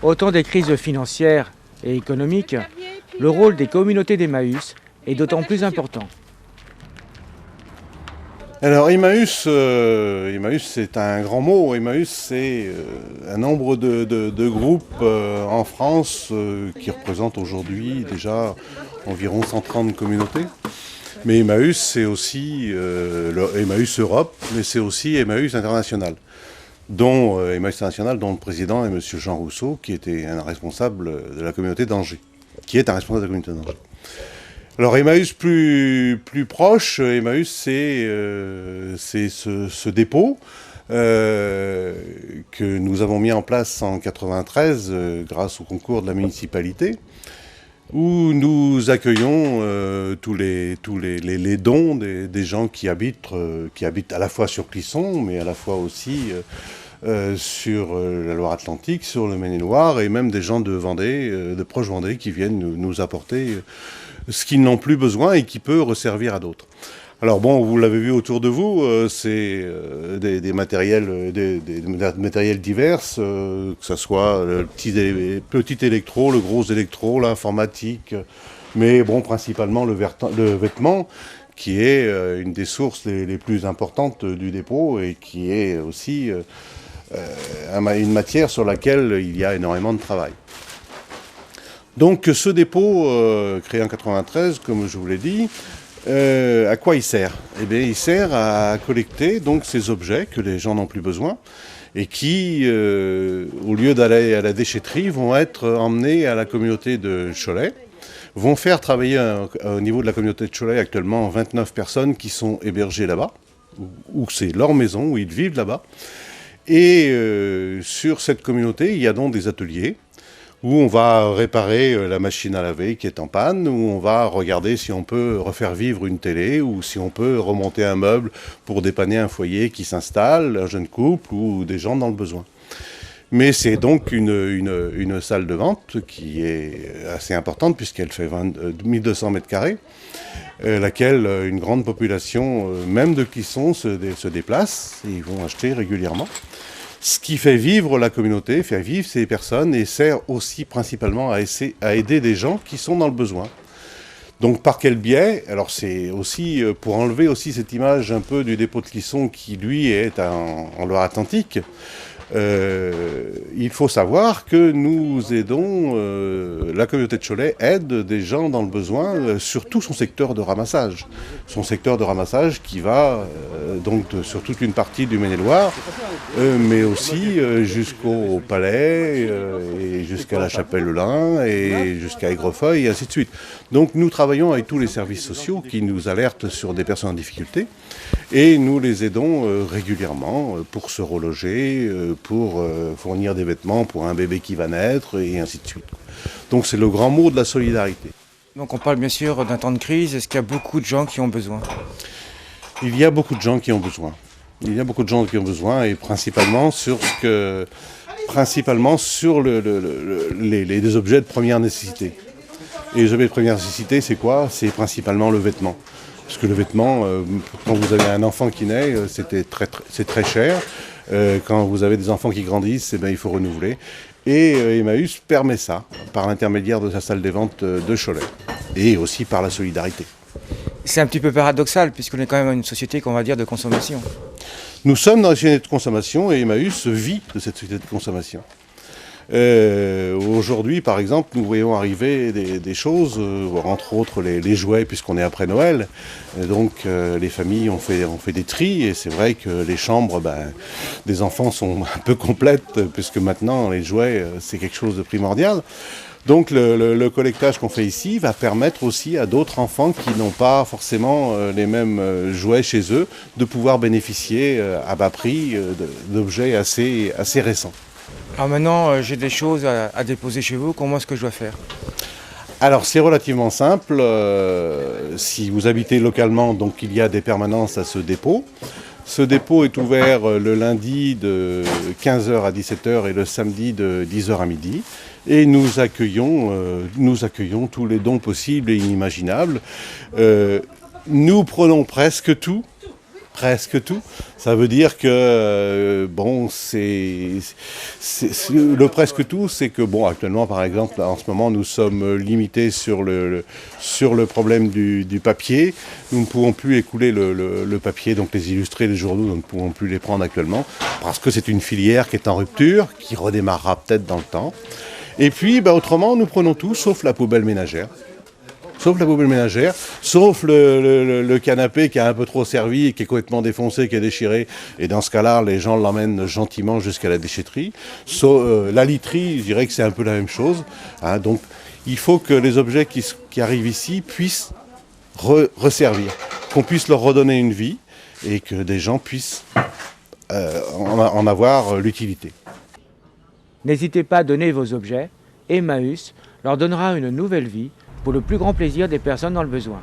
Au temps des crises financières et économiques, le rôle des communautés d'Emmaüs est d'autant plus important. Alors Emmaüs, c'est un grand mot. Emmaüs, c'est un nombre de groupes en France qui représentent aujourd'hui déjà environ 130 communautés. Mais Emmaüs, c'est aussi Emmaüs Europe, mais c'est aussi Emmaüs International. Dont Emmaüs International, dont le président est M. Jean Rousseau, qui était un responsable de la communauté d'Angers, qui est un responsable de la communauté d'Angers. Alors Emmaüs plus proche, Emmaüs c'est ce dépôt que nous avons mis en place en 1993 grâce au concours de la municipalité, où nous accueillons tous les dons des gens qui habitent à la fois sur Clisson, mais à la fois aussi sur la Loire-Atlantique, sur le Maine-et-Loire, et même des gens de Vendée, de proche Vendée, qui viennent nous apporter ce qu'ils n'ont plus besoin et qui peut resservir à d'autres. Alors bon, vous l'avez vu autour de vous, c'est des matériels divers, que ce soit le petit électro, le gros électro, l'informatique, mais bon, principalement le vêtement, qui est une des sources les plus importantes du dépôt et qui est aussi une matière sur laquelle il y a énormément de travail. Donc ce dépôt, créé en 1993, comme je vous l'ai dit, à quoi il sert ? Eh bien, il sert à collecter donc, ces objets que les gens n'ont plus besoin et qui, au lieu d'aller à la déchetterie, vont être emmenés à la communauté de Cholet, vont faire travailler au niveau de la communauté de Cholet actuellement 29 personnes qui sont hébergées là-bas, où c'est leur maison, où ils vivent là-bas. Et sur cette communauté, il y a donc des ateliers où on va réparer la machine à laver qui est en panne, où on va regarder si on peut refaire vivre une télé, ou si on peut remonter un meuble pour dépanner un foyer qui s'installe, un jeune couple ou des gens dans le besoin. Mais c'est donc une salle de vente qui est assez importante puisqu'elle fait 1200 mètres carrés, laquelle une grande population, même de Clisson, se déplace et ils vont acheter régulièrement. Ce qui fait vivre la communauté, fait vivre ces personnes et sert aussi principalement à aider des gens qui sont dans le besoin. Donc par quel biais ? Alors c'est aussi pour enlever aussi cette image un peu du dépôt de Clisson qui lui est en Loire-Atlantique. Il faut savoir que nous aidons, la communauté de Cholet aide des gens dans le besoin, surtout son secteur de ramassage. Son secteur de ramassage qui va donc sur toute une partie du Maine-et-Loire, mais aussi jusqu'au Palais, et jusqu'à la Chapelle-le-Lin, et jusqu'à Aigrefeuille, et ainsi de suite. Donc nous travaillons avec tous les services sociaux qui nous alertent sur des personnes en difficulté, et nous les aidons régulièrement pour se reloger, pour fournir des vêtements pour un bébé qui va naître, et ainsi de suite. Donc c'est le grand mot de la solidarité. Donc on parle bien sûr d'un temps de crise. Est-ce qu'il y a beaucoup de gens qui ont besoin ? Il y a beaucoup de gens qui ont besoin. Il y a beaucoup de gens qui ont besoin, et principalement sur les objets de première nécessité. Et les objets de première nécessité, c'est quoi ? C'est principalement le vêtement. Parce que le vêtement, quand vous avez un enfant qui naît, c'est très cher. Quand vous avez des enfants qui grandissent, il faut renouveler. Et Emmaüs permet ça, par l'intermédiaire de sa salle des ventes de Cholet. Et aussi par la solidarité. C'est un petit peu paradoxal, puisqu'on est quand même une société qu'on va dire de consommation. Nous sommes dans une société de consommation et Emmaüs vit de cette société de consommation. Aujourd'hui, par exemple, nous voyons arriver des choses, entre autres les jouets, puisqu'on est après Noël. Donc les familles ont fait des tris, et c'est vrai que les chambres des enfants sont un peu complètes, puisque maintenant les jouets, c'est quelque chose de primordial. Donc le collectage qu'on fait ici va permettre aussi à d'autres enfants qui n'ont pas forcément les mêmes jouets chez eux de pouvoir bénéficier à bas prix d'objets assez récents. Alors maintenant, j'ai des choses à déposer chez vous. Comment est-ce que je dois faire ? Alors c'est relativement simple. Si vous habitez localement, donc il y a des permanences à ce dépôt. Ce dépôt est ouvert le lundi de 15h à 17h et le samedi de 10h à midi. Et nous accueillons tous les dons possibles et inimaginables. Nous prenons presque tout presque tout. Ça veut dire que, le presque tout, c'est que, actuellement, par exemple, en ce moment, nous sommes limités sur le problème du papier. Nous ne pouvons plus écouler le papier, donc les illustrés, les journaux, nous ne pouvons plus les prendre actuellement, parce que c'est une filière qui est en rupture, qui redémarrera peut-être dans le temps. Et puis, autrement, nous prenons tout, sauf la poubelle ménagère. Sauf le canapé qui a un peu trop servi et qui est complètement défoncé, qui est déchiré. Et dans ce cas-là, les gens l'emmènent gentiment jusqu'à la déchetterie. La literie, je dirais que c'est un peu la même chose. Donc, il faut que les objets qui arrivent ici puissent resservir, qu'on puisse leur redonner une vie et que des gens puissent en avoir l'utilité. N'hésitez pas à donner vos objets. Emmaüs leur donnera une nouvelle vie pour le plus grand plaisir des personnes dans le besoin.